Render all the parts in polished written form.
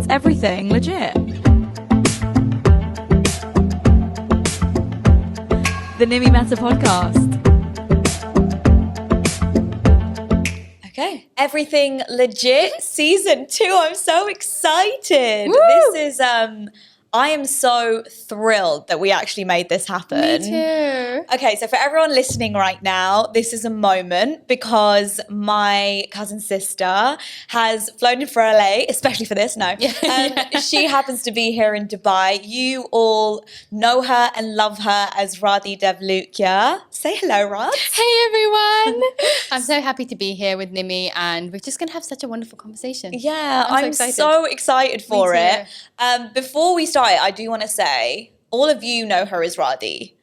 Everything legit. The Nimi Meta Podcast. Okay, Everything Legit Season 2. I'm so excited. Woo! This is I am so thrilled that we actually made this happen. Me too. Okay, so for everyone listening right now, this is a moment because my cousin sister has flown in for LA, especially for this, she happens to be here in Dubai. You all know her and love her as Radhi Devlukia. Say hello, Rad. Hey everyone. I'm so happy to be here with Nimi and we're just going to have such a wonderful conversation. Yeah, I'm so excited for Me it. too. Before we start, I do want to say, all of you know her as Radhi.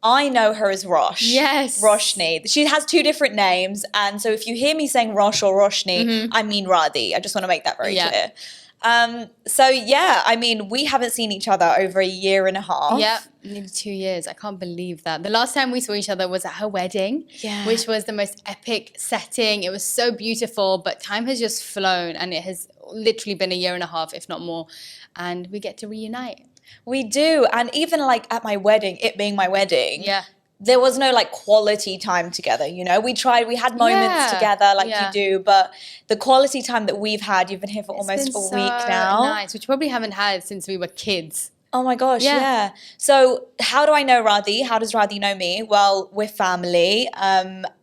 I know her as Rosh. Yes. Roshni. She has two different names. And so if you hear me saying Rosh or Roshni, I mean Radhi. I just want to make that very clear. We haven't seen each other over a year and a half. Yeah, nearly 2 years. I can't believe that. The last time we saw each other was at her wedding, which was the most epic setting. It was so beautiful, but time has just flown and it has literally been a year and a half, if not more. And we get to reunite. We do. And even like at my wedding, it being my wedding, there was no like quality time together, you know? We had moments together like you do, but the quality time that we've had, you've been here for almost a week now. Nice, which we probably haven't had since we were kids. Oh my gosh, yeah. So how do I know Radhi? How does Radhi know me? Well, we're family.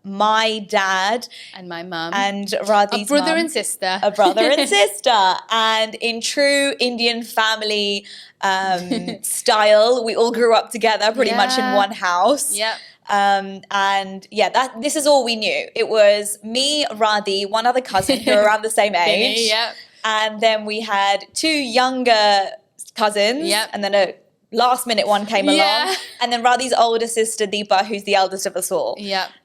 My dad and my mum and Radhi's brother mum, and sister. A brother and sister. And in true Indian family style, we all grew up together pretty much in one house. Yeah. This is all we knew. It was me, Radhi, one other cousin who are around the same age. And then we had two younger cousins, and then a last minute one came along, and then Radhi's older sister Deepa, who's the eldest of us all.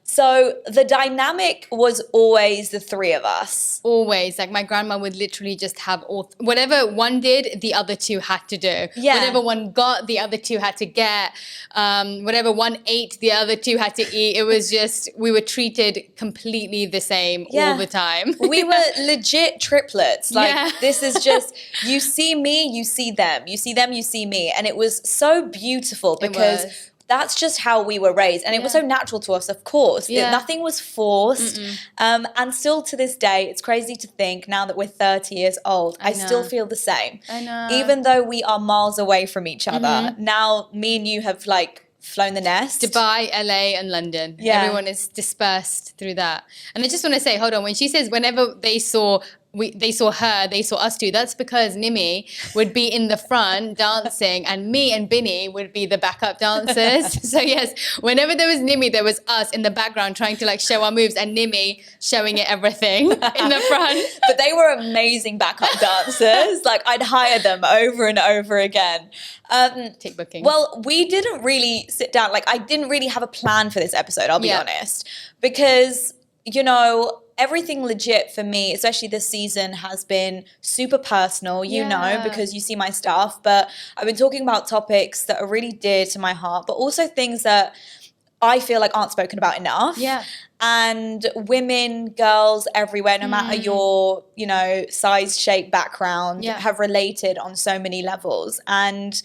So the dynamic was always the three of us. Always. Like my grandma would literally just have whatever one did, the other two had to do. Whatever one got, the other two had to get. Whatever one ate, the other two had to eat. It was just, we were treated completely the same all the time. We were legit triplets. This is just, you see me, you see them. You see them, you see me. And it was so beautiful because that's just how we were raised. And it was so natural to us, of course. Nothing was forced. And still to this day, it's crazy to think now that we're 30 years old, I still feel the same. I know. Even though we are miles away from each other, now me and you have like flown the nest. Dubai, LA and London. Everyone is dispersed through that. And I just want to say, hold on, when she says whenever they saw her, they saw us too. That's because Nimi would be in the front dancing and me and Binny would be the backup dancers. So yes, whenever there was Nimi, there was us in the background trying to like show our moves and Nimi showing it everything in the front. But they were amazing backup dancers. Like I'd hire them over and over again. Take bookings. Well, we didn't really sit down. Like I didn't really have a plan for this episode, I'll be honest. Because, you know, Everything Legit for me, especially this season, has been super personal, you know, because you see my stuff. But I've been talking about topics that are really dear to my heart, but also things that I feel like aren't spoken about enough. And women, girls everywhere, no matter your, you know, size, shape, background, have related on so many levels. And,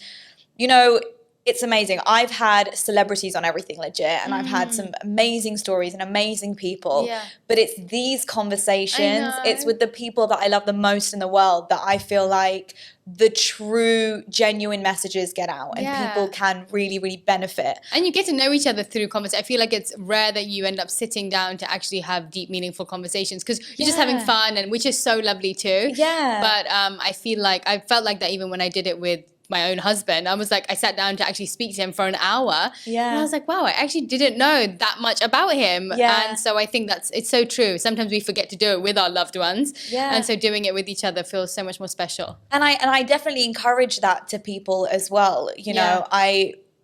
you know, it's amazing. I've had celebrities on Everything Legit and I've had some amazing stories and amazing people. But it's these conversations, it's with the people that I love the most in the world that I feel like the true, genuine messages get out and people can really, really benefit. And you get to know each other through conversation. I feel like it's rare that you end up sitting down to actually have deep, meaningful conversations because you're just having fun, and which is so lovely too. But I felt like that even when I did it with my own husband. I was like, I sat down to actually speak to him for an hour. And I was like, wow, I actually didn't know that much about him. And so I think it's so true. Sometimes we forget to do it with our loved ones. And so doing it with each other feels so much more special. And I definitely encourage that to people as well. You know,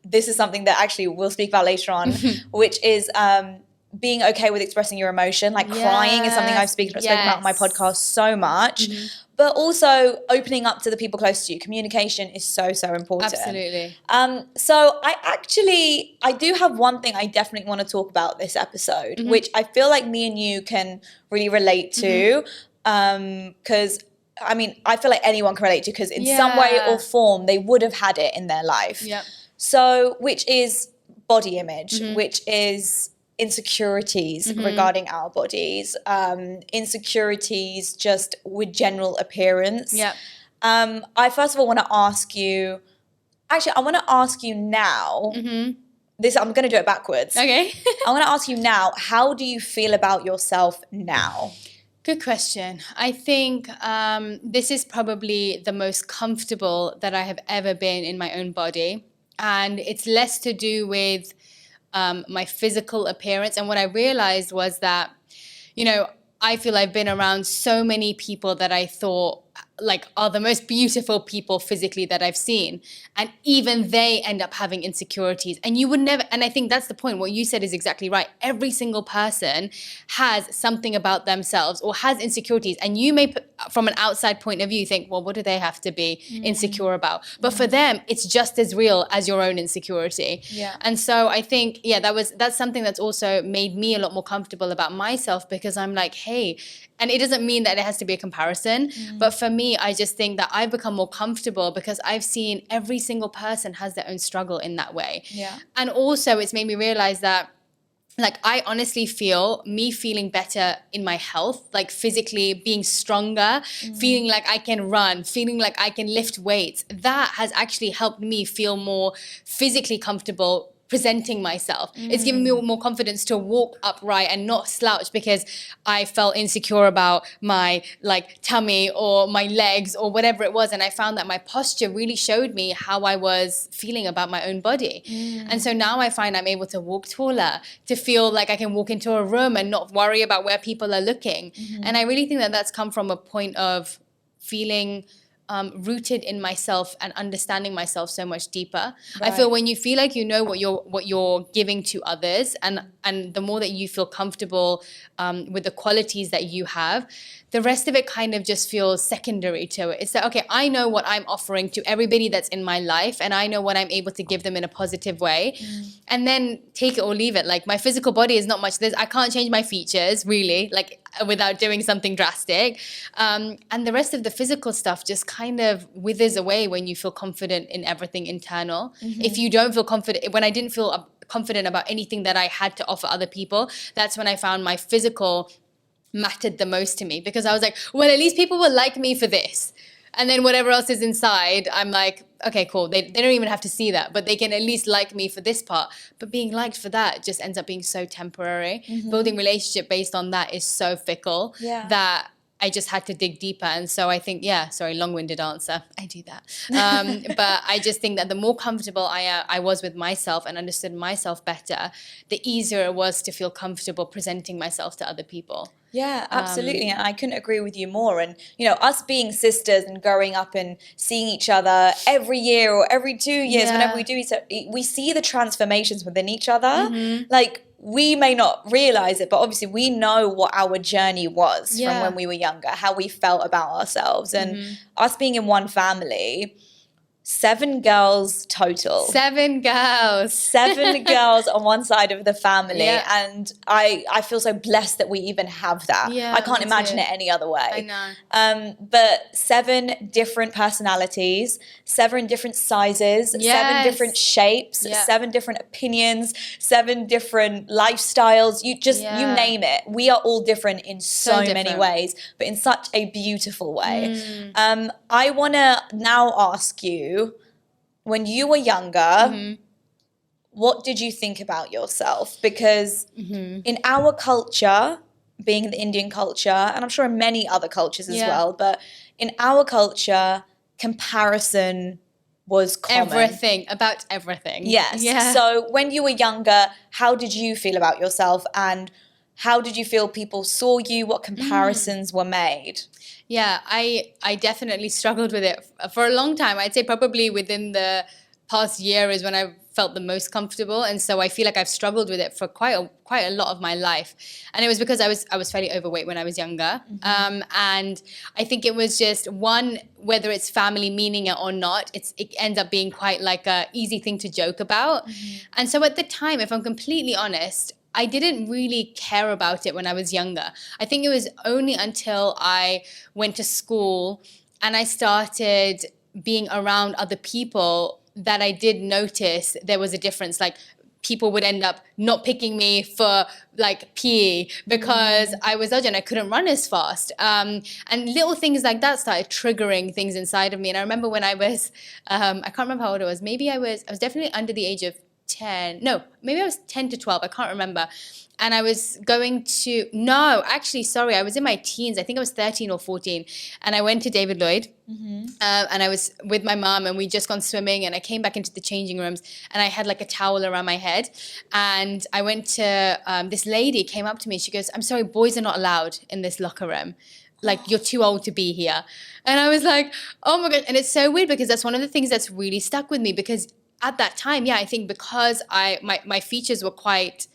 this is something that actually we'll speak about later on, which is being okay with expressing your emotion. Like crying is something I've spoken about on my podcast so much. But also opening up to the people close to you. Communication is so, so important. Absolutely. So I do have one thing I definitely want to talk about this episode, which I feel like me and you can really relate to. Because I mean, I feel like anyone can relate to, because in some way or form, they would have had it in their life. Yeah. So, which is body image, which is insecurities regarding our bodies, insecurities just with general appearance. Yeah. I first of all want to ask you, actually, I want to ask you now, I'm going to do it backwards. Okay. I want to ask you now, how do you feel about yourself now? Good question. I think this is probably the most comfortable that I have ever been in my own body. And it's less to do with my physical appearance. And what I realized was that, you know, I feel I've been around so many people that I thought like are the most beautiful people physically that I've seen. And even they end up having insecurities. And you would never, and I think that's the point. What you said is exactly right. Every single person has something about themselves or has insecurities. And you may, from an outside point of view, think, well, what do they have to be insecure about? But for them, it's just as real as your own insecurity. Yeah. And so I think, that's something that's also made me a lot more comfortable about myself, because I'm like, hey, and it doesn't mean that it has to be a comparison, but for me, I just think that I've become more comfortable because I've seen every single person has their own struggle in that way. Yeah. And also it's made me realize that, like, I honestly feel me feeling better in my health, like physically being stronger, feeling like I can run, feeling like I can lift weights. That has actually helped me feel more physically comfortable presenting myself. It's given me more confidence to walk upright and not slouch because I felt insecure about my like tummy or my legs or whatever it was. And I found that my posture really showed me how I was feeling about my own body. And so now I find I'm able to walk taller, to feel like I can walk into a room and not worry about where people are looking. And I really think that that's come from a point of feeling rooted in myself and understanding myself so much deeper. Right. I feel when you feel like you know what you're giving to others, and the more that you feel comfortable with the qualities that you have, the rest of it kind of just feels secondary to it. It's like, okay, I know what I'm offering to everybody that's in my life, and I know what I'm able to give them in a positive way. And then take it or leave it. Like, my physical body is not much. I can't change my features, really, like without doing something drastic. And the rest of the physical stuff just kind of withers away when you feel confident in everything internal. If you don't feel confident, when I didn't feel confident about anything that I had to offer other people, that's when I found my physical mattered the most to me, because I was like, well, at least people will like me for this. And then whatever else is inside, I'm like, okay, cool. They don't even have to see that, but they can at least like me for this part. But being liked for that just ends up being so temporary. Building relationship based on that is so fickle that I just had to dig deeper. And so I think, long-winded answer. I do that. But I just think that the more comfortable I was with myself and understood myself better, the easier it was to feel comfortable presenting myself to other people. Yeah, absolutely. And I couldn't agree with you more. And, you know, us being sisters and growing up and seeing each other every year or every 2 years, whenever we do each other, we see the transformations within each other. Like, we may not realize it, but obviously we know what our journey was from when we were younger, how we felt about ourselves. And us being in one family, 7 girls total. 7 girls. 7 girls on one side of the family. And I feel so blessed that we even have that. I can't imagine it any other way. I know. But 7 different personalities, 7 different sizes, 7 different shapes, 7 different opinions, 7 different lifestyles. You name it. We are all different in so many ways, but in such a beautiful way. I want to now ask you, when you were younger, what did you think about yourself? Because in our culture, being in the Indian culture, and I'm sure in many other cultures as well, but in our culture, comparison was common. About everything. Yes. Yeah. So when you were younger, how did you feel about yourself, and how did you feel people saw you? What comparisons were made? Yeah, I definitely struggled with it for a long time. I'd say probably within the past year is when I felt the most comfortable, and so I feel like I've struggled with it for quite a lot of my life. And it was because I was fairly overweight when I was younger, and I think it was just one, whether it's family meaning it or not, it ends up being quite like a easy thing to joke about. And so at the time, if I'm completely honest, I didn't really care about it when I was younger. I think it was only until I went to school and I started being around other people that I did notice there was a difference. Like, people would end up not picking me for like PE because I was larger and I couldn't run as fast. And little things like that started triggering things inside of me. And I remember when I was, I can't remember how old I was. Maybe I was definitely under the age of 10. No, maybe I was 10 to 12. I can't remember. And I was going to, no, actually, sorry, I was in my teens. I think I was 13 or 14. And I went to David Lloyd and I was with my mom and we'd just gone swimming and I came back into the changing rooms and I had like a towel around my head. And I went to, this lady came up to me. She goes, I'm sorry, boys are not allowed in this locker room. Like, you're too old to be here. And I was like, oh my God. And it's so weird because that's one of the things that's really stuck with me because at that time, I think because my features were quite,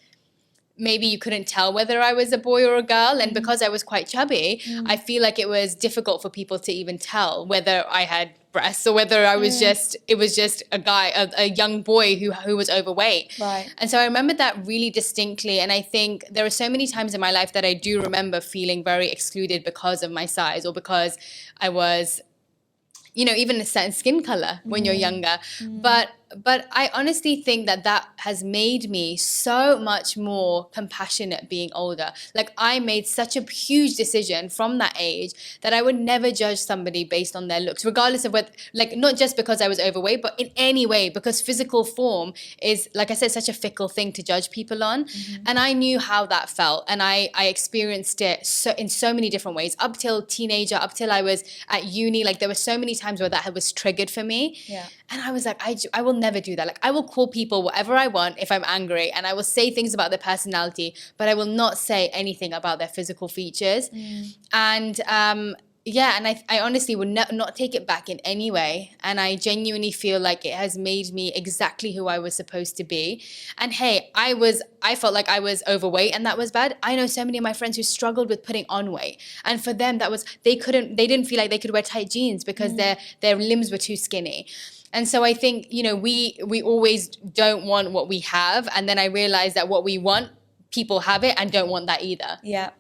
maybe you couldn't tell whether I was a boy or a girl. And because I was quite chubby, I feel like it was difficult for people to even tell whether I had breasts or whether I was it was just a guy, a young boy who was overweight. Right. And so I remember that really distinctly. And I think there are so many times in my life that I do remember feeling very excluded because of my size or because I was, even a certain skin color when you're younger. But I honestly think that has made me so much more compassionate being older. Like, I made such a huge decision from that age that I would never judge somebody based on their looks, regardless of what, like, not just because I was overweight, but in any way, because physical form is, like I said, such a fickle thing to judge people on. And I knew how that felt. And I experienced it in so many different ways, up till teenager, up till I was at uni. Like, there were so many times where that was triggered for me. Yeah. And I was like, I will never do that. Like, I will call people whatever I want if I'm angry, and I will say things about their personality, but I will not say anything about their physical features. And and I honestly would not take it back in any way. And I genuinely feel like it has made me exactly who I was supposed to be. And hey, I felt like I was overweight and that was bad. I know so many of my friends who struggled with putting on weight. And for them, they didn't feel like they could wear tight jeans because their limbs were too skinny. And so I think, we always don't want what we have. And then I realized that what we want, people have it and don't want that either. Yeah.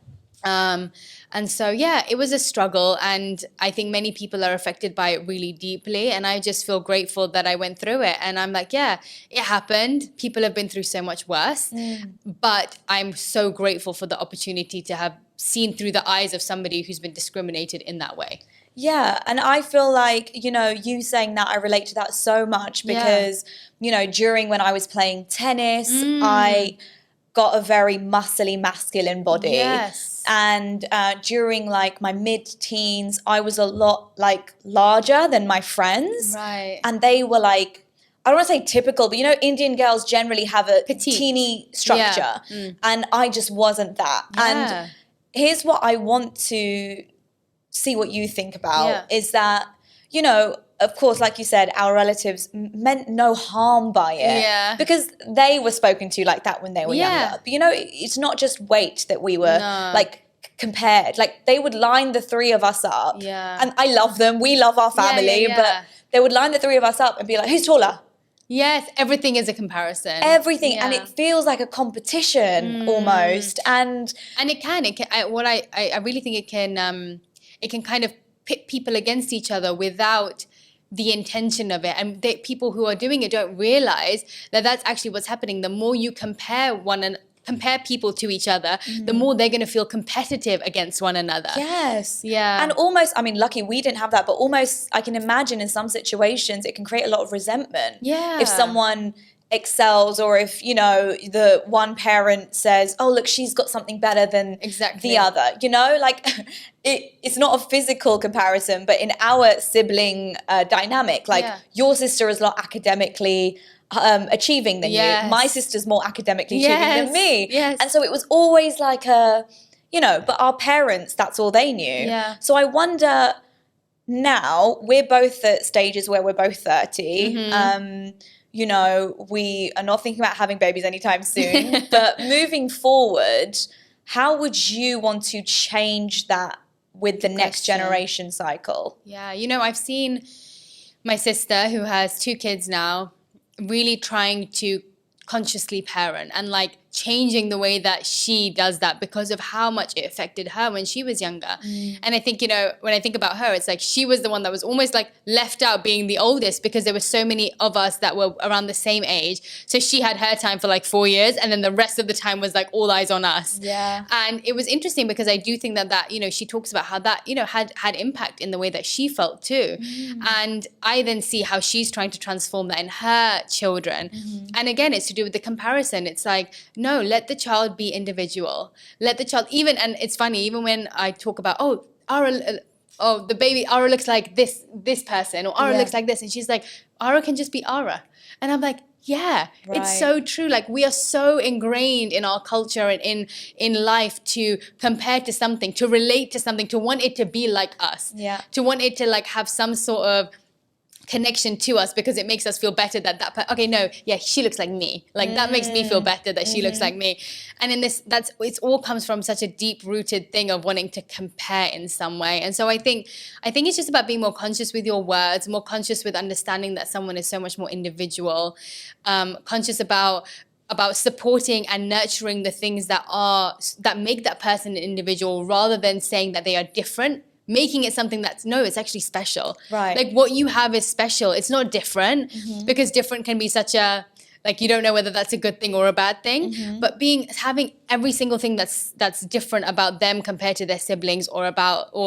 And so, it was a struggle. And I think many people are affected by it really deeply. And I just feel grateful that I went through it. And I'm like, it happened. People have been through so much worse. But I'm so grateful for the opportunity to have seen through the eyes of somebody who's been discriminated in that way. Yeah, and I feel like, you saying that, I relate to that so much because, during when I was playing tennis, I got a very muscly, masculine body. Yes. And during like my mid-teens, I was a lot like larger than my friends. Right. And they were like, I don't want to say typical, but Indian girls generally have a teeny structure. And I just wasn't that. Yeah. And here's what I want to see what you think about is that, of course, like you said, our relatives meant no harm by it. Yeah. Because they were spoken to like that when they were younger. But, it's not just weight that we were like compared. Like, they would line the three of us up. Yeah. And I love them. We love our family. But they would line the three of us up and be like, who's taller? Yes, everything is a comparison. Everything. And it feels like a competition almost. And it can. I really think it can kind of pit people against each other without the intention of it. And people who are doing it don't realize that that's actually what's happening. The more you compare people to each other, the more they're going to feel competitive against one another. Yes. Yeah. And almost, lucky we didn't have that, but almost I can imagine in some situations it can create a lot of resentment. Yeah. If someone excels, or if the one parent says, oh look, she's got something better than the other, like it's not a physical comparison, but in our sibling dynamic, like your sister is a lot academically achieving than you, my sister's more academically achieving than me, and so it was always like but our parents, that's all they knew. So I wonder, now we're both at stages where we're both 30. We are not thinking about having babies anytime soon, but moving forward, how would you want to change that with the next generation cycle? Yeah, I've seen my sister, who has 2 kids now, really trying to consciously parent and like changing the way that she does that because of how much it affected her when she was younger. And I think, you know, when I think about her, it's like she was the one that was almost like left out being the oldest because there were so many of us that were around the same age. So she had her time for like 4 years, and then the rest of the time was like all eyes on us. Yeah. And it was interesting because I do think that, you know, she talks about how that, you know, had impact in the way that she felt too. And I then see how she's trying to transform that in her children. And again, it's to do with the comparison. It's like, no, let the child be individual. Let the child, even, and it's funny, even when I talk about, the baby, Ara looks like this person, or Ara looks like this. And she's like, Ara can just be Ara. And I'm like, yeah, it's so true. Like, we are so ingrained in our culture and in life to compare to something, to relate to something, to want it to be like us. Yeah. To want it to like have some sort of connection to us because it makes us feel better she looks like me. Like that makes me feel better that she looks like me. And in this, it all comes from such a deep rooted thing of wanting to compare in some way. And so I think it's just about being more conscious with your words, more conscious with understanding that someone is so much more individual, conscious about supporting and nurturing the things that make that person an individual, rather than saying that they are different. Making it something it's actually special. Right. Like, what you have is special. It's not different, because different can be such a, like, you don't know whether that's a good thing or a bad thing. But having every single thing that's different about them compared to their siblings or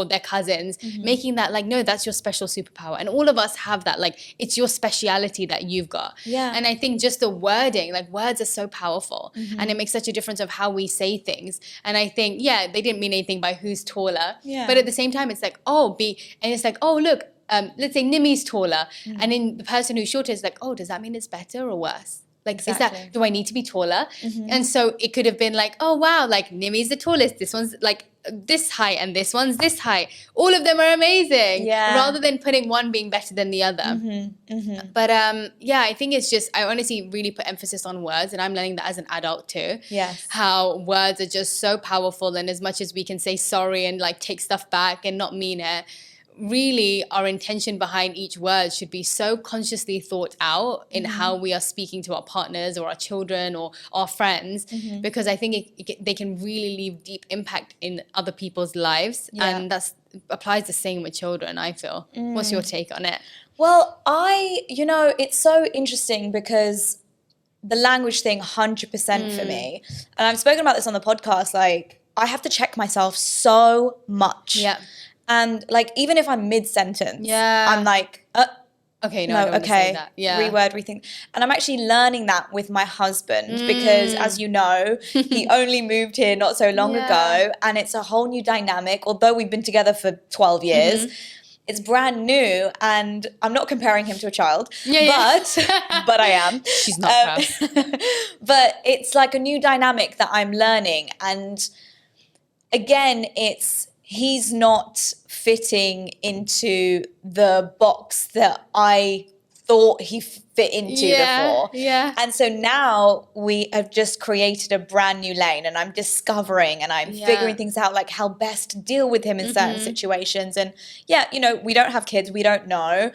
their cousins, making that like, no, that's your special superpower. And all of us have that. Like, it's your speciality that you've got. Yeah. And I think just the wording, like, words are so powerful, and it makes such a difference of how we say things. And I think, they didn't mean anything by who's taller. Yeah. But at the same time, it's like, and it's like, oh, look, let's say Nimi's taller. And then the person who's shorter is like, oh, does that mean it's better or worse? Like, Exactly. do I need to be taller? And so it could have been like, oh, wow, like Nimi's the tallest. This one's like this height and this one's this height. All of them are amazing. Yeah. Rather than putting one being better than the other. But I think it's just, I honestly really put emphasis on words, and I'm learning that as an adult too. Yes. How words are just so powerful, and as much as we can say sorry and like take stuff back and not mean it, really our intention behind each word should be so consciously thought out in how we are speaking to our partners or our children or our friends, because I think they can really leave deep impact in other people's lives. And that applies the same with children, I feel. What's your take on it? Well, it's so interesting because the language thing, 100% for me, and I've spoken about this on the podcast, like, I have to check myself so much. Yeah. And like, even if I'm mid-sentence, I'm like, okay, no, I don't want to say that. Yeah. Reword, rethink. And I'm actually learning that with my husband because, as you know, he only moved here not so long ago, and it's a whole new dynamic. Although we've been together for 12 years, it's brand new, and I'm not comparing him to a child, but I am. She's not proud. But it's like a new dynamic that I'm learning. And again, he's not fitting into the box that I thought he fit into before. Yeah. And so now we have just created a brand new lane, and I'm discovering and I'm figuring things out, like how best to deal with him in certain situations. And we don't have kids, we don't know.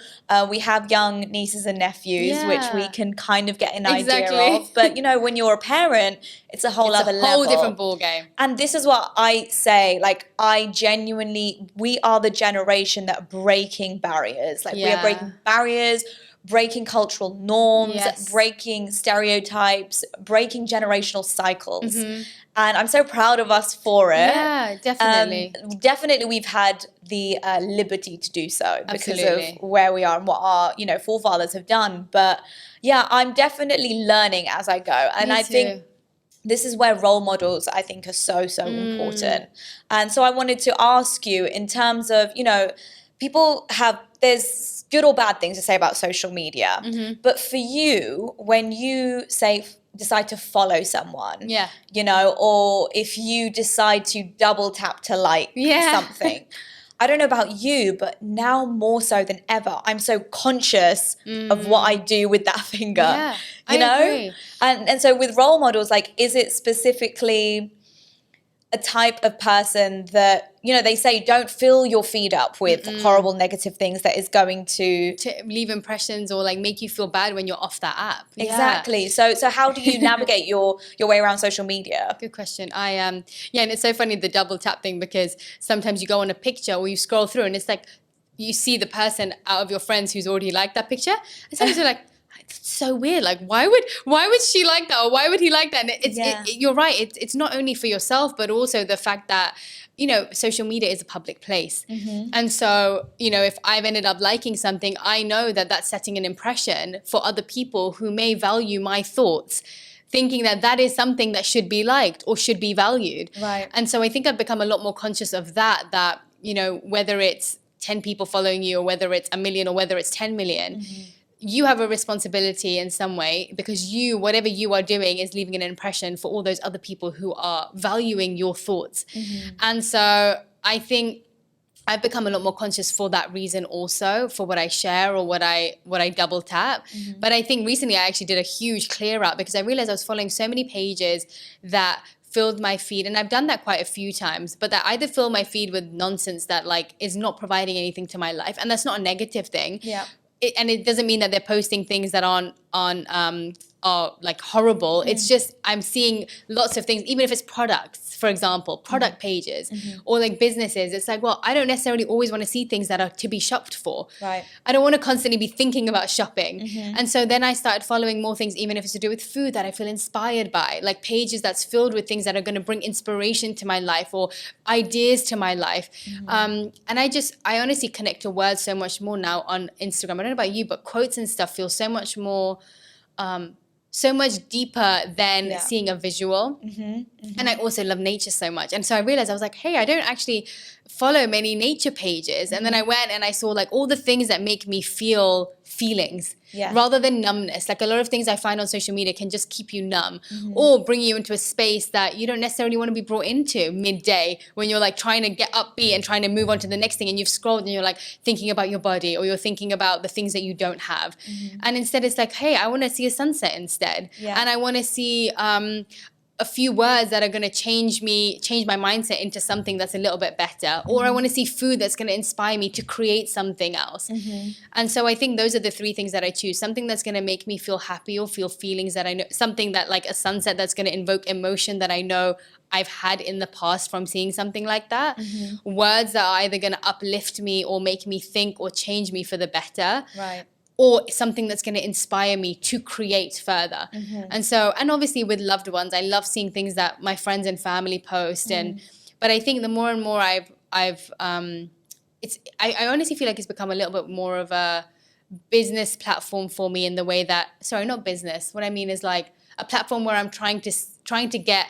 We have young nieces and nephews, which we can kind of get an idea of. But when you're a parent, it's a whole other level. It's a whole different ballgame. And this is what I say, like, we are the generation that are breaking barriers. Like, we are breaking barriers, breaking cultural norms, breaking stereotypes, breaking generational cycles. And I'm so proud of us for it. Yeah, definitely. Definitely we've had the liberty to do so because of where we are and what our, forefathers have done. But I'm definitely learning as I go. And I think this is where role models, I think, are so, so important. And so I wanted to ask you, in terms of, there's good or bad things to say about social media. But for you, when you decide to follow someone, or if you decide to double tap to like something, I don't know about you, but now more so than ever, I'm so conscious of what I do with that finger. Yeah, I agree. And so with role models, like, is it specifically a type of person that, you know, they say don't fill your feed up with horrible negative things that is going to leave impressions or like make you feel bad when you're off that app. Exactly. So how do you navigate your way around social media? Good question. And it's so funny, the double tap thing, because sometimes you go on a picture or you scroll through and it's like you see the person out of your friends who's already liked that picture, and sometimes you're like, it's so weird. Like, why would she like that, or why would he like that? And you're right. It's not only for yourself, but also the fact that, you know, social media is a public place. And so, you know, if I've ended up liking something, I know that that's setting an impression for other people who may value my thoughts, thinking that that is something that should be liked or should be valued. Right. And so I think I've become a lot more conscious of that, you know, whether it's 10 people following you or whether it's 1 million or whether it's 10 million, you have a responsibility in some way, because whatever you are doing is leaving an impression for all those other people who are valuing your thoughts. And so I think I've become a lot more conscious for that reason also, for what I share or what I double tap. But I think recently I actually did a huge clear out, because I realized I was following so many pages that filled my feed, and I've done that quite a few times, but that either fill my feed with nonsense that like is not providing anything to my life, and that's not a negative thing. And it doesn't mean that they're posting things that are like horrible. It's just I'm seeing lots of things, even if it's products, for example, product pages or like businesses. It's like, well, I don't necessarily always want to see things that are to be shopped for. Right. I don't want to constantly be thinking about shopping. And so then I started following more things, even if it's to do with food that I feel inspired by, like pages that's filled with things that are going to bring inspiration to my life or ideas to my life. And I honestly connect to words so much more now on Instagram. I don't know about you, but quotes and stuff feel so much more so much deeper than seeing a visual. And I also love nature so much. And so I realized, I was like, hey, I don't actually follow many nature pages. And then I went and I saw like all the things that make me feel feelings rather than numbness. Like a lot of things I find on social media can just keep you numb or bring you into a space that you don't necessarily want to be brought into midday when you're like trying to get upbeat and trying to move on to the next thing, and you've scrolled and you're like thinking about your body or you're thinking about the things that you don't have. And instead it's like, hey, I want to see a sunset instead. And I want to see a few words that are going to change my mindset into something that's a little bit better. Or I want to see food that's going to inspire me to create something else. And so I think those are the three things that I choose. Something that's going to make me feel happy or feel feelings that I know, something that like a sunset that's going to invoke emotion that I know I've had in the past from seeing something like that. Words that are either going to uplift me or make me think or change me for the better. Right. Or something that's going to inspire me to create further. And so, and obviously with loved ones, I love seeing things that my friends and family post. But I think the more and more I honestly feel like it's become a little bit more of a business platform for me in the way that, sorry, not business. What I mean is like a platform where I'm trying to get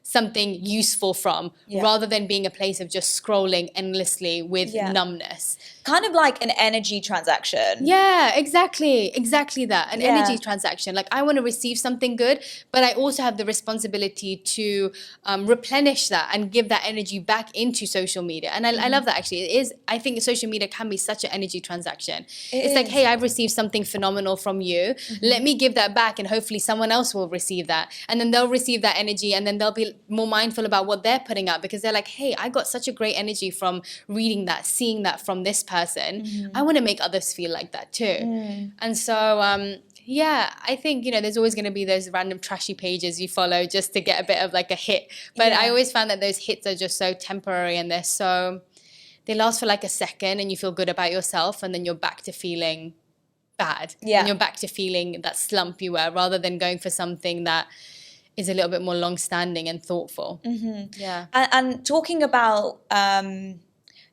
something useful from, rather than being a place of just scrolling endlessly with numbness. Kind of like an energy transaction. Yeah, exactly that. An energy transaction. Like I want to receive something good, but I also have the responsibility to replenish that and give that energy back into social media. And I love that actually. I think social media can be such an energy transaction. It's like, hey, I've received something phenomenal from you. Let me give that back, and hopefully someone else will receive that. And then they'll receive that energy, and then they'll be more mindful about what they're putting out, because they're like, hey, I got such a great energy from reading that, seeing that from this person. I want to make others feel like that too. And so I think, you know, there's always going to be those random trashy pages you follow just to get a bit of like a hit, but I always found that those hits are just so temporary, and they last for like a second, and you feel good about yourself, and then you're back to feeling bad, and you're back to feeling that slump you were, rather than going for something that is a little bit more long-standing and thoughtful. And talking about,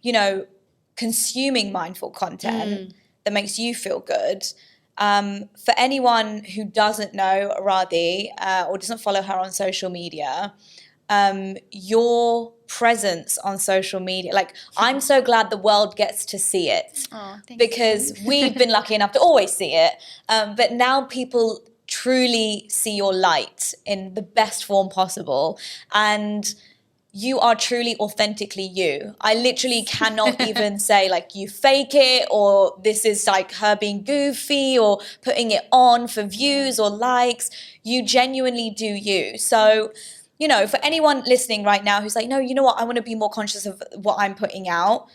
you know, consuming mindful content that makes you feel good. For anyone who doesn't know Radhi or doesn't follow her on social media, your presence on social media, like I'm so glad the world gets to see it, because we've been lucky enough to always see it. But now people truly see your light in the best form possible, and you are truly authentically you. I literally cannot even say like you fake it, or this is like her being goofy or putting it on for views or likes. You genuinely do you. So you know, for anyone listening right now who's like, no, you know what, I want to be more conscious of what I'm putting out.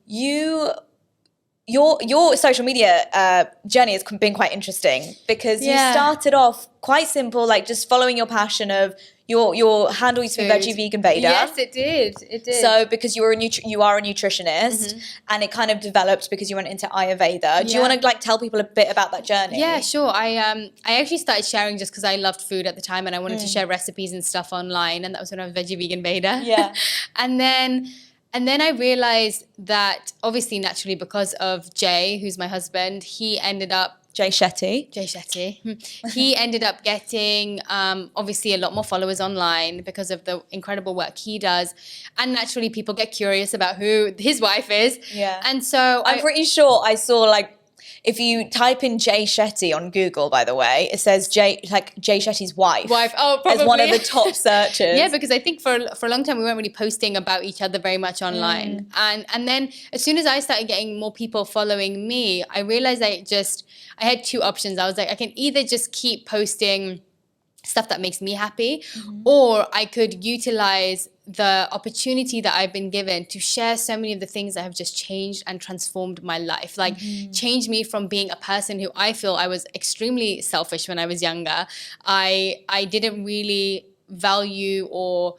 Your social media journey has been quite interesting because you started off quite simple, like just following your passion of your handle used to be Veggie Vegan Vader. Yes, it did. So because you are a nutritionist, and it kind of developed because you went into Ayurveda. Do you want to like tell people a bit about that journey? Yeah, sure. I actually started sharing just because I loved food at the time, and I wanted to share recipes and stuff online, and that was when I was Veggie Vegan Vader. Yeah. And then I realized that obviously naturally because of Jay, who's my husband, he ended up Jay Shetty. He ended up getting obviously a lot more followers online because of the incredible work he does. And naturally people get curious about who his wife is. Yeah. And so I'm pretty sure I saw like, if you type in Jay Shetty on Google, by the way, it says Jay Shetty's wife. Oh, probably. As one of the top searches. Yeah, because I think for a long time we weren't really posting about each other very much online. And then as soon as I started getting more people following me, I realized I had two options. I was like, I can either just keep posting stuff that makes me happy, or I could utilize the opportunity that I've been given to share so many of the things that have just changed and transformed my life. Like changed me from being a person who I feel I was extremely selfish when I was younger. I didn't really value or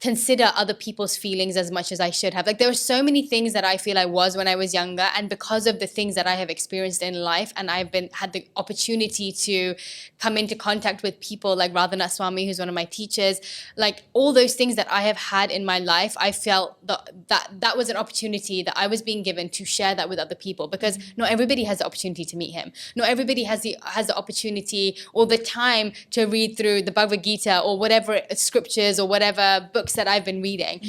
consider other people's feelings as much as I should have. Like there were so many things that I feel I was when I was younger, and because of the things that I have experienced in life, and I've had the opportunity to come into contact with people like Radhi Devlukia-Shetty, who's one of my teachers, like all those things that I have had in my life, I felt that was an opportunity that I was being given to share that with other people, because not everybody has the opportunity to meet him. Not everybody has the opportunity or the time to read through the Bhagavad Gita or whatever scriptures or whatever books that I've been reading.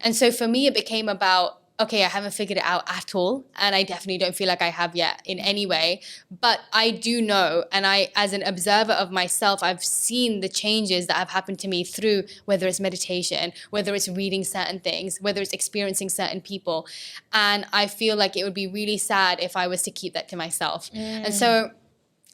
And so for me, it became about, okay, I haven't figured it out at all. And I definitely don't feel like I have yet in any way. But I do know, and I, as an observer of myself, I've seen the changes that have happened to me through whether it's meditation, whether it's reading certain things, whether it's experiencing certain people. And I feel like it would be really sad if I was to keep that to myself. And so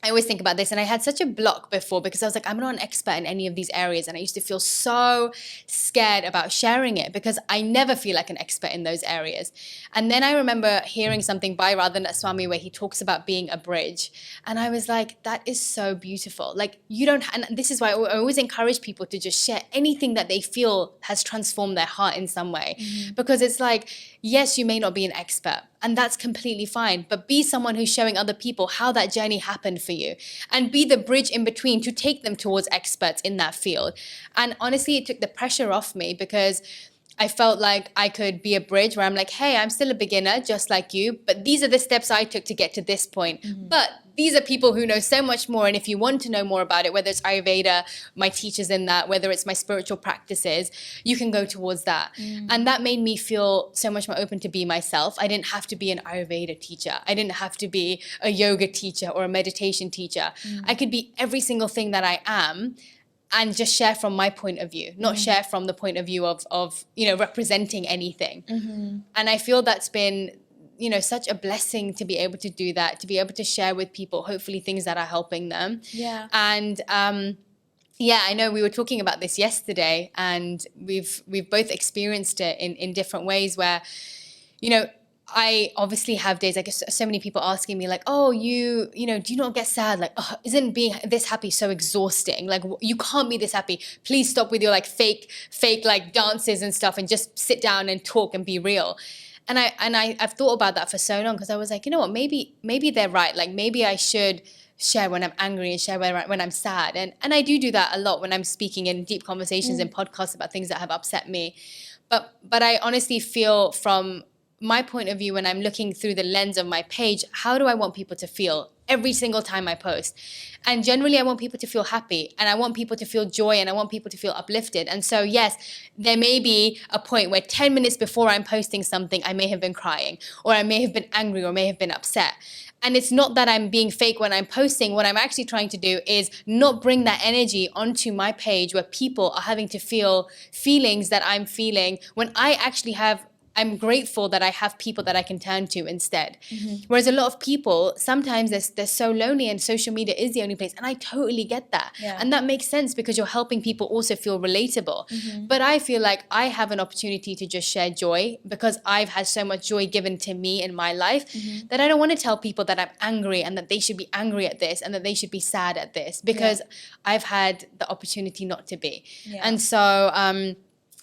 I always think about this, and I had such a block before because I was like, I'm not an expert in any of these areas, and I used to feel so scared about sharing it because I never feel like an expert in those areas. And then I remember hearing something by Radhi Devlukia-Shetty where he talks about being a bridge, and I was like, that is so beautiful. Like you don't, and this is why I always encourage people to just share anything that they feel has transformed their heart in some way, because it's like, yes, you may not be an expert, and that's completely fine, but be someone who's showing other people how that journey happened for you, and be the bridge in between to take them towards experts in that field. And honestly, it took the pressure off me because I felt like I could be a bridge where I'm like, hey, I'm still a beginner just like you, but these are the steps I took to get to this point. But these are people who know so much more, and if you want to know more about it, whether it's Ayurveda, my teachers in that, whether it's my spiritual practices, you can go towards that. And that made me feel so much more open to be myself. I didn't have to be an Ayurveda teacher. I didn't have to be a yoga teacher or a meditation teacher. I could be every single thing that I am, and just share from my point of view, not share from the point of view of representing anything. And I feel that's been such a blessing to be able to do that, to be able to share with people, hopefully things that are helping them. Yeah. And I know we were talking about this yesterday, and we've both experienced it in different ways where, I obviously have days, like so many people asking me like, oh, do you not get sad? Like, oh, isn't being this happy so exhausting? Like, you can't be this happy. Please stop with your like fake like dances and stuff, and just sit down and talk and be real. And I've thought about that for so long, because I was like, you know what, maybe they're right. Like maybe I should share when I'm angry and share when I'm sad. And I do that a lot when I'm speaking in deep conversations and podcasts about things that have upset me. But I honestly feel, from my point of view, when I'm looking through the lens of my page, how do I want people to feel every single time I post? And generally I want people to feel happy, and I want people to feel joy, and I want people to feel uplifted. And so yes, there may be a point where 10 minutes before I'm posting something, I may have been crying, or I may have been angry, or may have been upset. And it's not that I'm being fake when I'm posting. What I'm actually trying to do is not bring that energy onto my page where people are having to feel feelings that I'm feeling, when I actually have I'm grateful that I have people that I can turn to instead. Whereas a lot of people, sometimes they're so lonely and social media is the only place. And I totally get that. Yeah. And that makes sense because you're helping people also feel relatable. But I feel like I have an opportunity to just share joy because I've had so much joy given to me in my life that I don't want to tell people that I'm angry and that they should be angry at this and that they should be sad at this because I've had the opportunity not to be. And so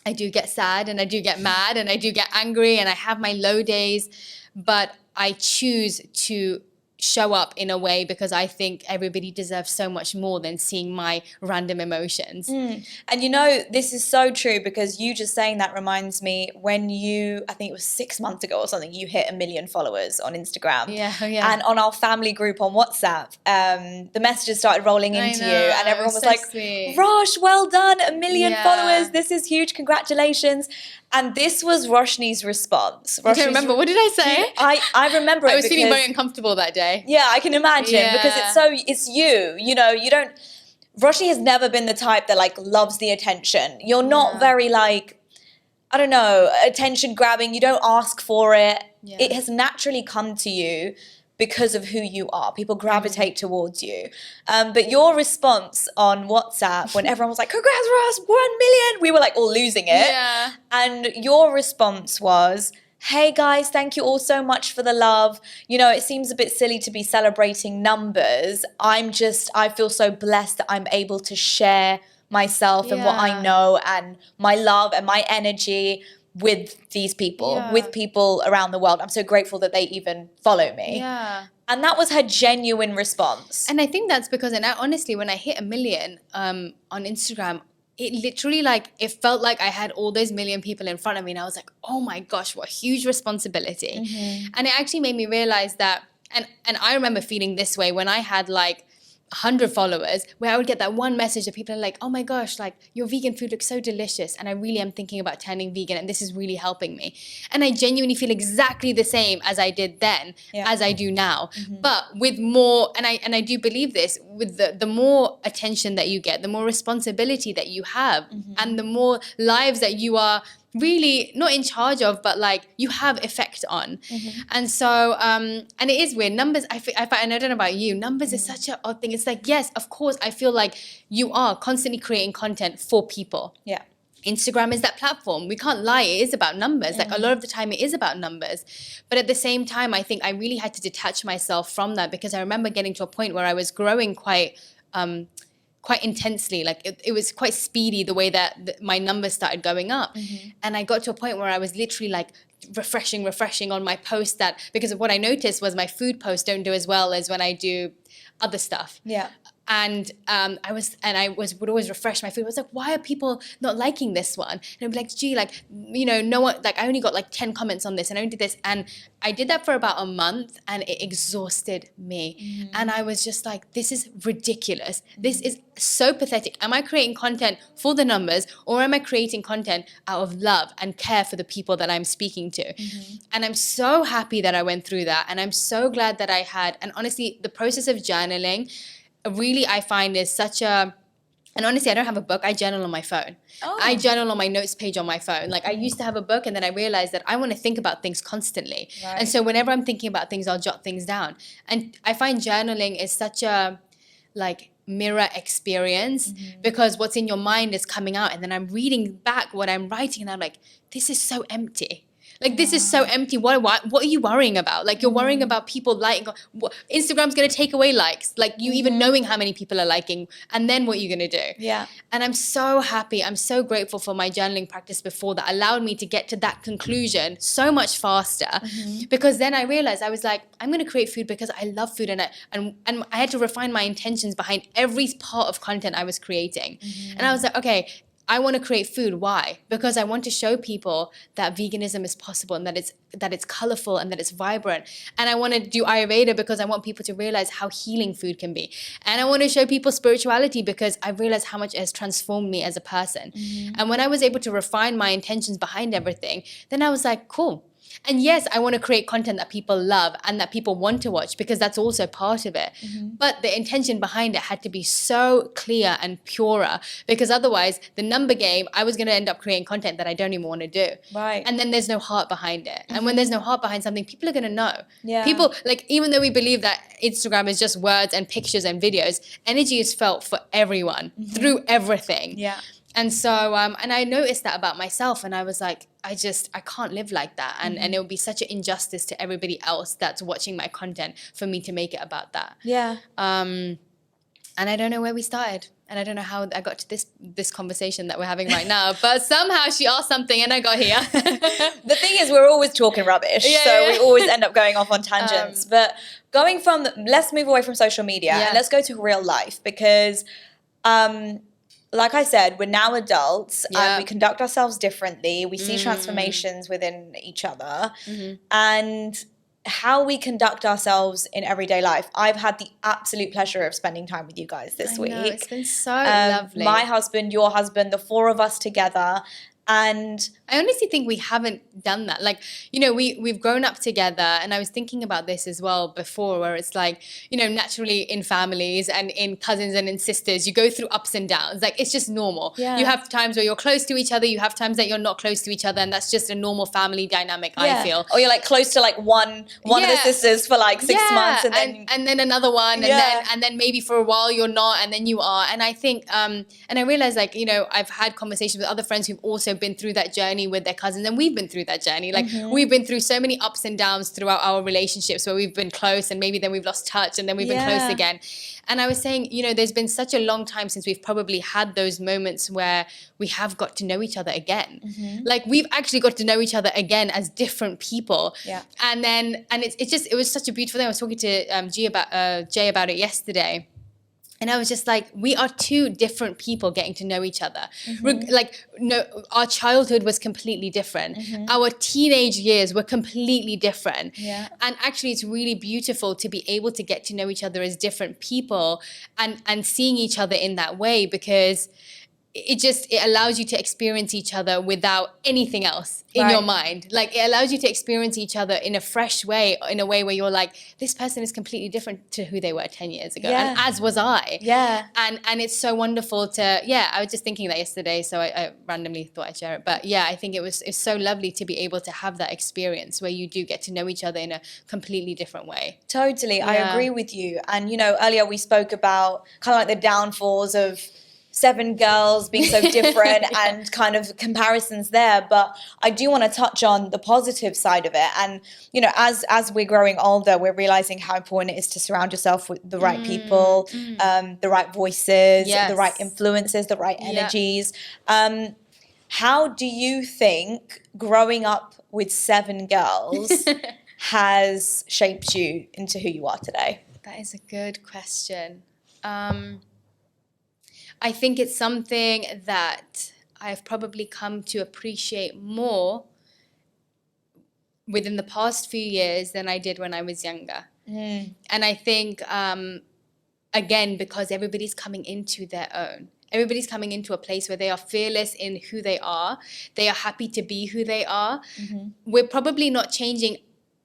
I do get sad and I do get mad and I do get angry and I have my low days, but I choose to show up in a way because I think everybody deserves so much more than seeing my random emotions. And you know, this is so true because you just saying that reminds me when I think it was 6 months ago or something, you hit 1 million followers on Instagram. And on our family group on WhatsApp, the messages started rolling into you and everyone was like, sweet. Rosh, well done, 1 million followers. This is huge. Congratulations. And this was Roshni's response. I don't remember. What did I say? I remember it. I was feeling very uncomfortable that day. Yeah, I can imagine because it's you. You know, you don't. Roshni has never been the type that like loves the attention. You're not very like, I don't know, attention grabbing. You don't ask for it. It has naturally come to you because of who you are. People gravitate towards you. But your response on WhatsApp when everyone was like, congrats, Ross, 1 million, we were like all losing it. Yeah. And your response was, hey guys, thank you all so much for the love. You know, it seems a bit silly to be celebrating numbers. I feel so blessed that I'm able to share myself and what I know and my love and my energy with these people, with people around the world. I'm so grateful that they even follow me. Yeah. And that was her genuine response. And I think that's because, and honestly, when I hit 1 million on Instagram, it literally it felt like I had all those 1 million people in front of me and I was like, oh my gosh, what a huge responsibility. And it actually made me realize that, and I remember feeling this way when I had 100 followers, where I would get that one message that people are like, oh my gosh, your vegan food looks so delicious and I really am thinking about turning vegan and this is really helping me. And I genuinely feel exactly the same as I did then as I do now. But with more, and I do believe this, with the more attention that you get, the more responsibility that you have and the more lives that you are really not in charge of, but you have effect on. And so, and it is weird. Numbers, I find, I don't know about you, numbers is such an odd thing. It's yes, of course, I feel like you are constantly creating content for people. Yeah. Instagram is that platform. We can't lie, it is about numbers. A lot of the time it is about numbers. But at the same time, I think I really had to detach myself from that because I remember getting to a point where I was growing quite intensely. It was quite speedy the way that my numbers started going up. And I got to a point where I was literally refreshing on my post because what I noticed was my food posts don't do as well as when I do other stuff. Yeah. And I would always refresh my food. I was like, why are people not liking this one? And I'd be like, gee, no one, I only got 10 comments on this and I only did this. And I did that for about a month and it exhausted me. And I was just like, this is ridiculous. This is so pathetic. Am I creating content for the numbers or am I creating content out of love and care for the people that I'm speaking to? And I'm so happy that I went through that. And I'm so glad that I had, and honestly, the process of journaling, really, I find is such a, and honestly, I don't have a book. I journal on my phone. I journal on my notes page on my phone. I used to have a book and then I realized that I want to think about things constantly. Right. And so whenever I'm thinking about things, I'll jot things down. And I find journaling is such a, mirror experience because what's in your mind is coming out. And then I'm reading back what I'm writing and I'm like, this is so empty. This is so empty. What are you worrying about? You're worrying about people liking. Instagram's going to take away likes. You even knowing how many people are liking. And then what are you going to do? Yeah. And I'm so happy. I'm so grateful for my journaling practice before that allowed me to get to that conclusion so much faster. Because then I realized I was like, I'm going to create food because I love food. And I had to refine my intentions behind every part of content I was creating. And I was like, okay, I want to create food. Why? Because I want to show people that veganism is possible and that it's colorful and that it's vibrant. And I want to do Ayurveda because I want people to realize how healing food can be. And I want to show people spirituality because I realized how much it has transformed me as a person. And when I was able to refine my intentions behind everything, then I was like, cool. And yes, I want to create content that people love and that people want to watch, because that's also part of it. But the intention behind it had to be so clear and purer, because otherwise the number game, I was going to end up creating content that I don't even want to do. Right. And then there's no heart behind it. And when there's no heart behind something, people are going to know. Yeah. People, like, even though we believe that Instagram is just words and pictures and videos, energy is felt for everyone through everything. Yeah. And so, and I noticed that about myself, and I was like, I can't live like that. And it would be such an injustice to everybody else that's watching my content for me to make it about that. Yeah. And I don't know where we started. And I don't know how I got to this conversation that we're having right now. But somehow she asked something and I got here. The thing is, we're always talking rubbish. We always end up going off on tangents. But going from, let's move away from social media and let's go to real life, because like I said, we're now adults and we conduct ourselves differently. We see transformations within each other. And how we conduct ourselves in everyday life. I've had the absolute pleasure of spending time with you guys this week. It's been so lovely. My husband, your husband, the four of us together. And I honestly think we haven't done that. Like, you know, we've grown up together, and I was thinking about this as well before, where it's like, you know, naturally in families and in cousins and in sisters, you go through ups and downs. Like, it's just normal. Yeah. You have times where you're close to each other, you have times that you're not close to each other, and that's just a normal family dynamic, I feel. Or you're like close to like one of the sisters for like 6 months, and then another one, and then maybe for a while you're not, and then you are. And I think and I realized, like, you know, I've had conversations with other friends who've also been through that journey with their cousins, and we've been through that journey. Like, we've been through so many ups and downs throughout our relationships, where we've been close and maybe then we've lost touch and then we've been close again. And I was saying, you know, there's been such a long time since we've probably had those moments where we have got to know each other again. Like, we've actually got to know each other again as different people. And it was such a beautiful thing. I was talking to Jay about it yesterday. And I was just like, we are two different people getting to know each other. Our childhood was completely different. Our teenage years were completely different. And actually, it's really beautiful to be able to get to know each other as different people and seeing each other in that way, because it allows you to experience each other without anything else in your mind. Like, it allows you to experience each other in a fresh way, in a way where you're like, this person is completely different to who they were 10 years ago. And as was I. And it's so wonderful to, I was just thinking that yesterday, so I randomly thought I'd share it. But I think it's so lovely to be able to have that experience where you do get to know each other in a completely different way. Totally, I agree with you. And, you know, earlier we spoke about kind of like the downfalls of 7 girls being so different and kind of comparisons there. But I do want to touch on the positive side of it. And, you know, as we're growing older, we're realizing how important it is to surround yourself with the right people, the right voices, the right influences, the right energies. How do you think growing up with 7 girls has shaped you into who you are today? That is a good question. I think it's something that I've probably come to appreciate more within the past few years than I did when I was younger. And I think, again, because everybody's coming into their own. Everybody's coming into a place where they are fearless in who they are. They are happy to be who they are. We're probably not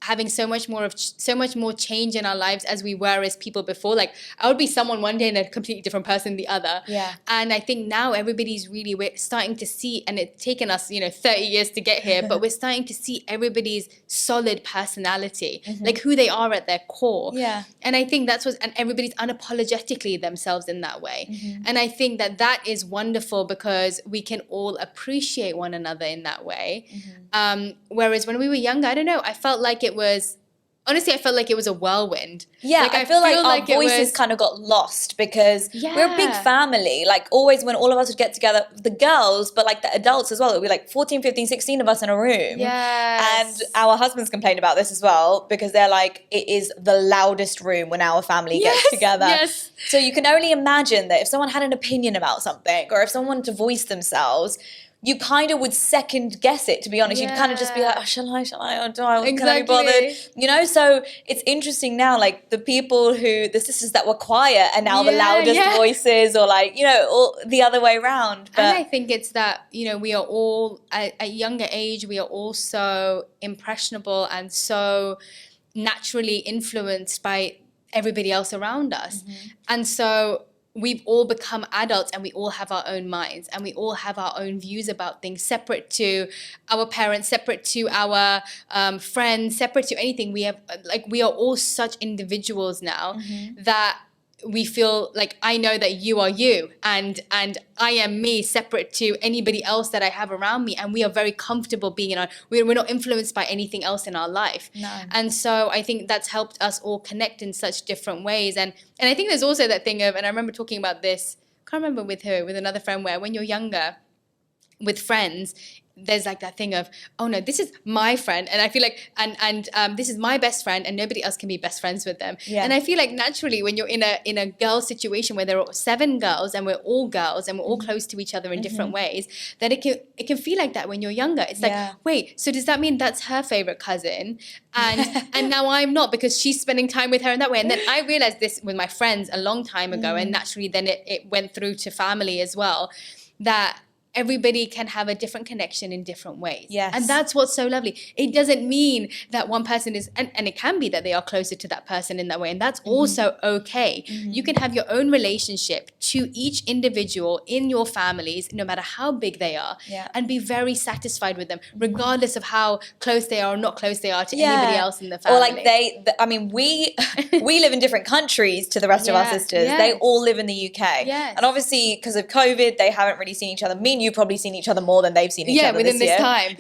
having so much more change in our lives as we were as people before. Like, I would be someone one day and a completely different person the other. And I think now we're starting to see, and it's taken us, you know, 30 years to get here, but we're starting to see everybody's solid personality, like who they are at their core. And I think and everybody's unapologetically themselves in that way. And I think that is wonderful, because we can all appreciate one another in that way. Whereas when we were younger, I don't know, I felt like it was a whirlwind. Like, I feel like our voices kind of got lost, because we're a big family. Like, always when all of us would get together, the girls, but like the adults as well, it would be like 14, 15, 16 of us in a room. And our husbands complain about this as well, because they're like, it is the loudest room when our family gets together. So you can only imagine that if someone had an opinion about something, or if someone wanted to voice themselves, you kind of would second guess it, to be honest. You'd kind of just be like, oh, shall I, or do I, can I be bothered? You know, so it's interesting now, like the sisters that were quiet are now the loudest voices, or like, you know, all the other way around. But, and I think it's that, you know, we are all, at younger age, we are all so impressionable and so naturally influenced by everybody else around us. And so we've all become adults, and we all have our own minds, and we all have our own views about things, separate to our parents, separate to our friends, separate to anything. We are all such individuals now that we feel like, I know that you are you, and I am me, separate to anybody else that I have around me, and we are very comfortable being in our, we're not influenced by anything else in our life. And so I think that's helped us all connect in such different ways. And I think there's also that thing of, and I remember talking about this, I can't remember with who, with another friend, where when you're younger with friends, there's like that thing of, oh no, this is my friend, and I feel like, and this is my best friend, and nobody else can be best friends with them. And I feel like naturally, when you're in a girl situation where there are 7 girls and we're all girls and we're all close to each other in different ways, that it can feel like that when you're younger. It's like, wait, so does that mean that's her favorite cousin, and now I'm not, because she's spending time with her in that way? And then I realized this with my friends a long time ago, and naturally then it went through to family as well, that everybody can have a different connection in different ways. And that's what's so lovely. It doesn't mean that one person is, and it can be that they are closer to that person in that way, and that's also okay. You can have your own relationship to each individual in your families, no matter how big they are, and be very satisfied with them, regardless of how close they are or not close they are to anybody else in the family. Or like I mean, we live in different countries to the rest of our sisters. They all live in the UK. And obviously, because of COVID, they haven't really seen each other. Me and you've probably seen each other more than they've seen each other within this time.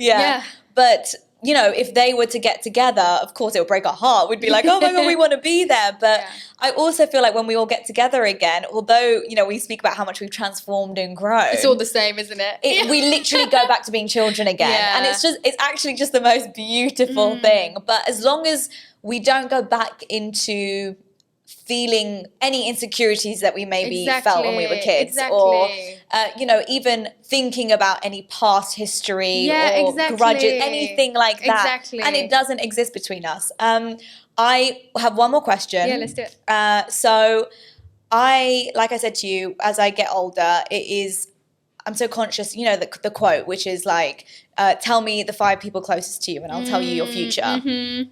But you know, if they were to get together, of course it would break our heart. We'd be like, oh my God, we want to be there. But I also feel like when we all get together again, although, you know, we speak about how much we've transformed and grown, it's all the same, isn't it? We literally go back to being children again. And it's actually just the most beautiful thing. But as long as we don't go back into feeling any insecurities that we maybe felt when we were kids, or you know, even thinking about any past history or grudges, anything like that, and it doesn't exist between us. I have one more question. Let's do it. So like I said to you, as I get older, I'm so conscious, you know, the quote, which is like, tell me the 5 people closest to you and I'll tell you your future.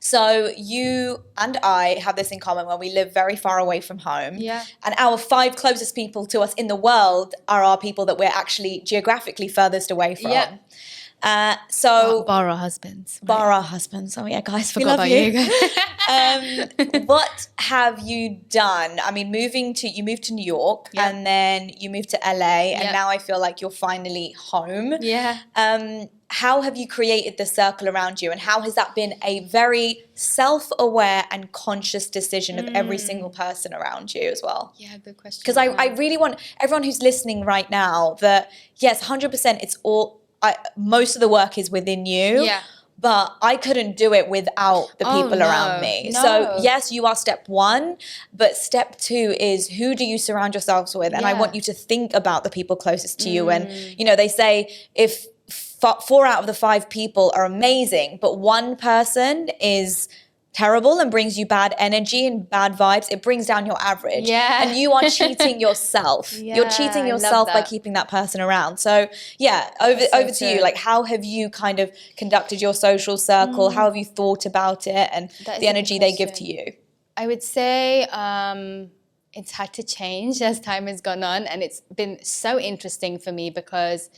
So you and I have this in common, when we live very far away from home. And our 5 closest people to us in the world are our people that we're actually geographically furthest away from. So bar our husbands. Bar our husbands. Oh yeah, guys, forgot about you. What have you done? I mean, you moved to New York, and then you moved to LA, and now I feel like you're finally home. How have you created the circle around you, and how has that been a very self-aware and conscious decision of every single person around you as well? Good question. Because I really want everyone who's listening right now that, yes, 100%, it's all, most of the work is within you. But I couldn't do it without the people around me. So yes, you are step 1, but step 2 is, who do you surround yourselves with? And I want you to think about the people closest to you. And, you know, they say if 4 out of the 5 people are amazing, but one person is terrible and brings you bad energy and bad vibes, it brings down your average. And you are cheating yourself. You're cheating yourself by keeping that person around. So over to you. Like, how have you kind of conducted your social circle? How have you thought about it and the energy they give to you? I would say it's had to change as time has gone on, and it's been so interesting for me because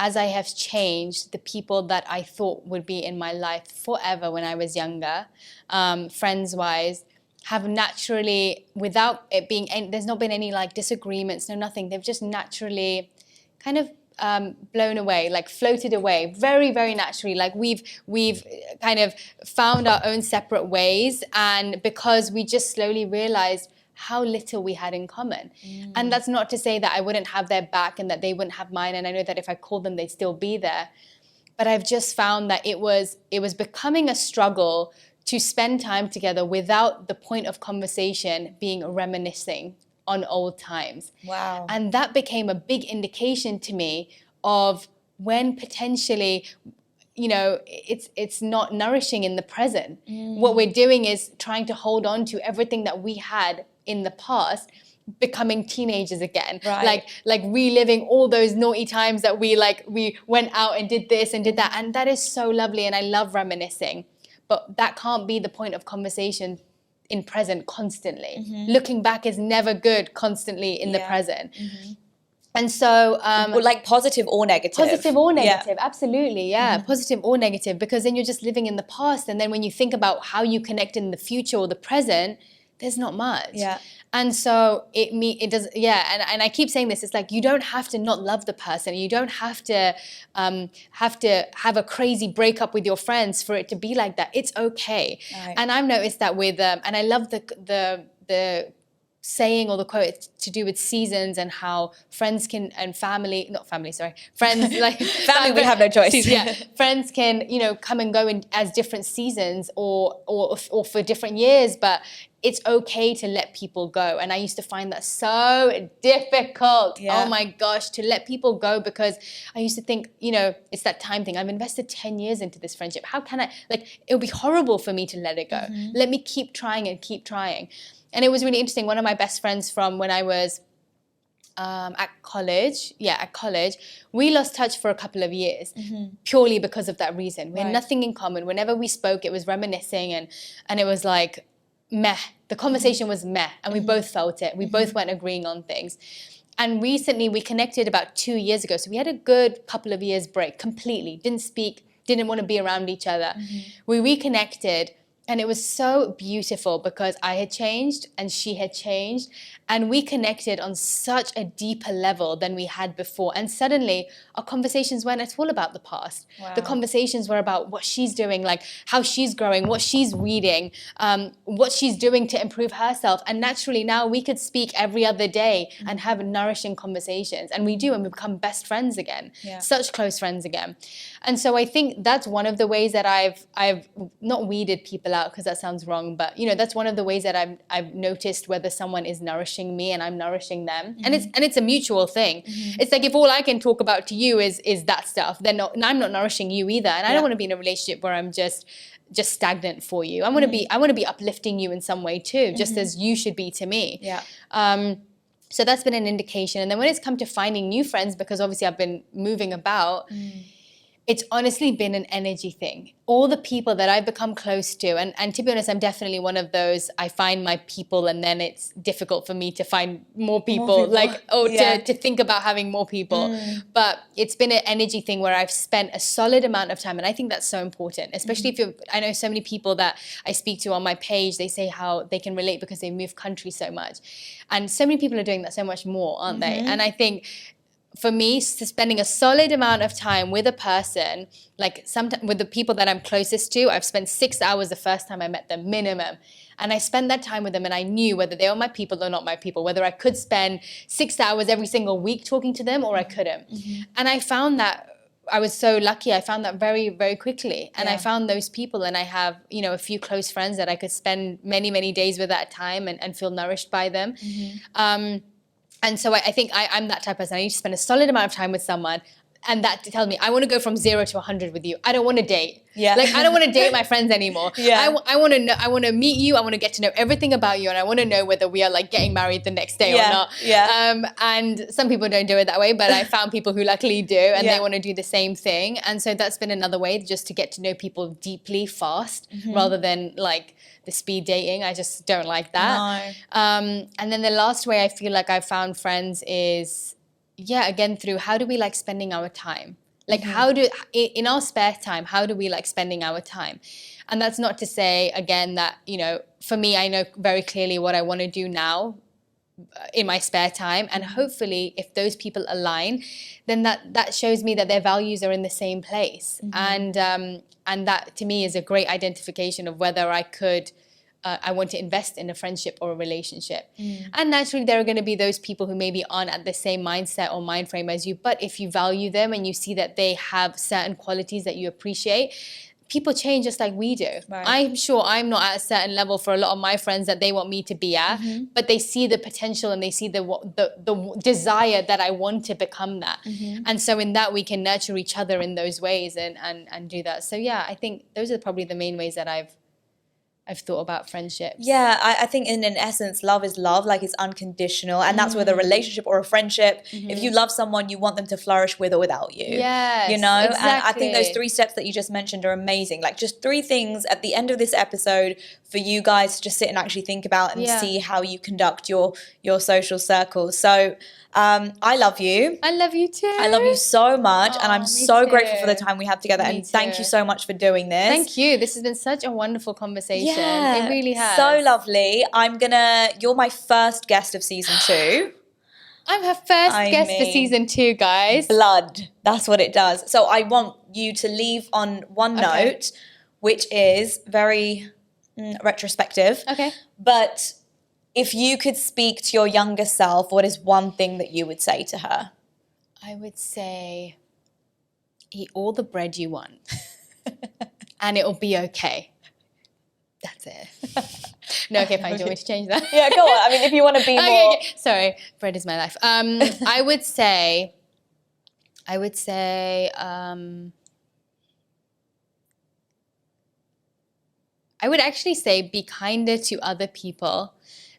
as I have changed, the people that I thought would be in my life forever when I was younger, friends-wise, have naturally, without it being, there's not been any like disagreements, no nothing. They've just naturally kind of blown away, like floated away, very, very naturally. Like we've kind of found our own separate ways, and because we just slowly realized how little we had in common. And that's not to say that I wouldn't have their back and that they wouldn't have mine, and I know that if I called them, they'd still be there. But I've just found that it was becoming a struggle to spend time together without the point of conversation being reminiscing on old times. Wow. And that became a big indication to me of when potentially, it's not nourishing in the present. What we're doing is trying to hold on to everything that we had in the past, becoming teenagers again, right. like reliving all those naughty times that we went out and did this and did that, and that is so lovely, and I love reminiscing, but that can't be the point of conversation in present constantly. Looking back is never good constantly in the present. And so like positive or negative, absolutely, positive or negative, because then you're just living in the past, and then when you think about how you connect in the future or the present, there's not much. And so it does, and I keep saying this, it's like you don't have to not love the person, you don't have to have a crazy breakup with your friends for it to be like that. It's okay. And I've noticed that with and I love the saying or the quote, it's to do with seasons and how friends can, and friends like family, we have no choice. Friends can, come and go as different seasons or for different years, but it's okay to let people go. And I used to find that so difficult. Oh my gosh, to let people go, because I used to think, it's that time thing. I've invested 10 years into this friendship. How can I, it would be horrible for me to let it go. Let me keep trying and keep trying. And it was really interesting. One of my best friends from when I was at college, we lost touch for a couple of years purely because of that reason. We had nothing in common. Whenever we spoke, it was reminiscing, and it was like meh. The conversation was meh, and we both felt it. We both weren't agreeing on things. And recently we connected about 2 years ago. So we had a good couple of years break completely. Didn't speak, didn't want to be around each other. We reconnected. And it was so beautiful because I had changed and she had changed, and we connected on such a deeper level than we had before. And suddenly our conversations weren't at all about the past. The conversations were about what she's doing, like how she's growing, what she's reading, what she's doing to improve herself. And naturally now we could speak every other day and have nourishing conversations. And we do, and we become best friends again, such close friends again. And so I think that's one of the ways that I've not weeded people out, because that sounds wrong, but that's one of the ways that I've noticed whether someone is nourishing me and I'm nourishing them. And it's a mutual thing. It's like if all I can talk about to you is that stuff, then I'm not nourishing you either. And I don't want to be in a relationship where I'm just stagnant for you. I want to be uplifting you in some way too, just as you should be to me. So that's been an indication. And then when it's come to finding new friends, because obviously I've been moving about, it's honestly been an energy thing. All the people that I've become close to, and to be honest, I'm definitely one of those, I find my people and then it's difficult for me to find more people. To think about having more people. But it's been an energy thing where I've spent a solid amount of time, and I think that's so important, especially if I know so many people that I speak to on my page, they say how they can relate because they move country so much. And so many people are doing that so much more, aren't they? And I think for me, spending a solid amount of time with a person, like sometimes with the people that I'm closest to, I've spent 6 hours the first time I met them, minimum. And I spent that time with them, and I knew whether they were my people or not my people, whether I could spend 6 hours every single week talking to them or I couldn't. And I found that I was so lucky. I found that very, very quickly. And I found those people, and I have, a few close friends that I could spend many, many days with at a time and feel nourished by them. And so I think I'm that type of person. I need to spend a solid amount of time with someone, and that tells me I want to go from 0 to 100 with you. I don't want to date. I don't want to date my friends anymore. I want to know. I want to meet you. I want to get to know everything about you, and I want to know whether we are getting married the next day or not. And some people don't do it that way, but I found people who luckily do, and they want to do the same thing. And so that's been another way just to get to know people deeply, fast, rather than the speed dating. I just don't like that. And then the last way I feel like I've found friends is, again, through how do we like spending our time? How do, in our spare time, how do we like spending our time? And that's not to say, again, that, for me, I know very clearly what I want to do now in my spare time. And hopefully if those people align, then that shows me that their values are in the same place. And that to me is a great identification of whether I want to invest in a friendship or a relationship. And naturally there are going to be those people who maybe aren't at the same mindset or mind frame as you, but if you value them and you see that they have certain qualities that you appreciate, people change just like we do. Right. I'm sure I'm not at a certain level for a lot of my friends that they want me to be at, but they see the potential and they see the desire that I want to become that. And so in that, we can nurture each other in those ways and do that. So yeah, I think those are probably the main ways that I've thought about friendships. Yeah, I think in essence, love is love, like it's unconditional. And that's with a relationship or a friendship. If you love someone, you want them to flourish with or without you. Yes, you know? exactly. And I think those 3 steps that you just mentioned are amazing. Like just 3 things at the end of this episode for you guys to just sit and actually think about and see how you conduct your social circles. So I love you. I love you too. I love you so much. And I'm so too. grateful for the time we have together. Me And thank too. you so much for doing this. Thank you. This has been such a wonderful conversation. Yeah, It really has. so lovely. You're my first guest of season 2. I'm her first guest for season 2, guys. Blood. That's what it does. So I want you to leave on one note, which is very retrospective. Okay. But if you could speak to your younger self, what is one thing that you would say to her? I would say, eat all the bread you want and it'll be okay. That's it. No, okay, fine. Do you want me to change that? Yeah, go on. I mean, if you want to be more... Okay. Sorry, bread is my life. I would say, I would actually say be kinder to other people,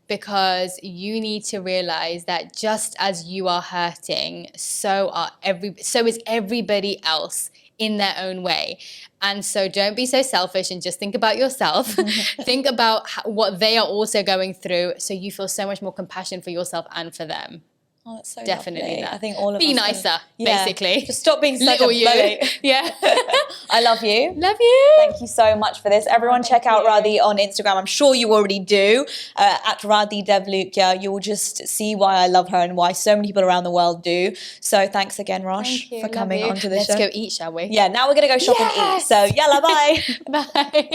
because you need to realize that just as you are hurting, so is everybody else in their own way. And so don't be so selfish and just think about yourself. Think about what they are also going through, so you feel so much more compassion for yourself and for them. Oh, that's so Definitely lovely. that. I think all of be us nicer, yeah. basically. Just stop being such Little a you. bully. Yeah. I love you. Love you. Thank you so much for this. Everyone check out Radhi on Instagram. I'm sure you already do. At Radhi Devlukia. You will just see why I love her and why so many people around the world do. So thanks again, Rosh, for coming onto the show. Let's go eat, shall we? Yeah, now we're going to go shop and eat. So yalla, bye. Bye.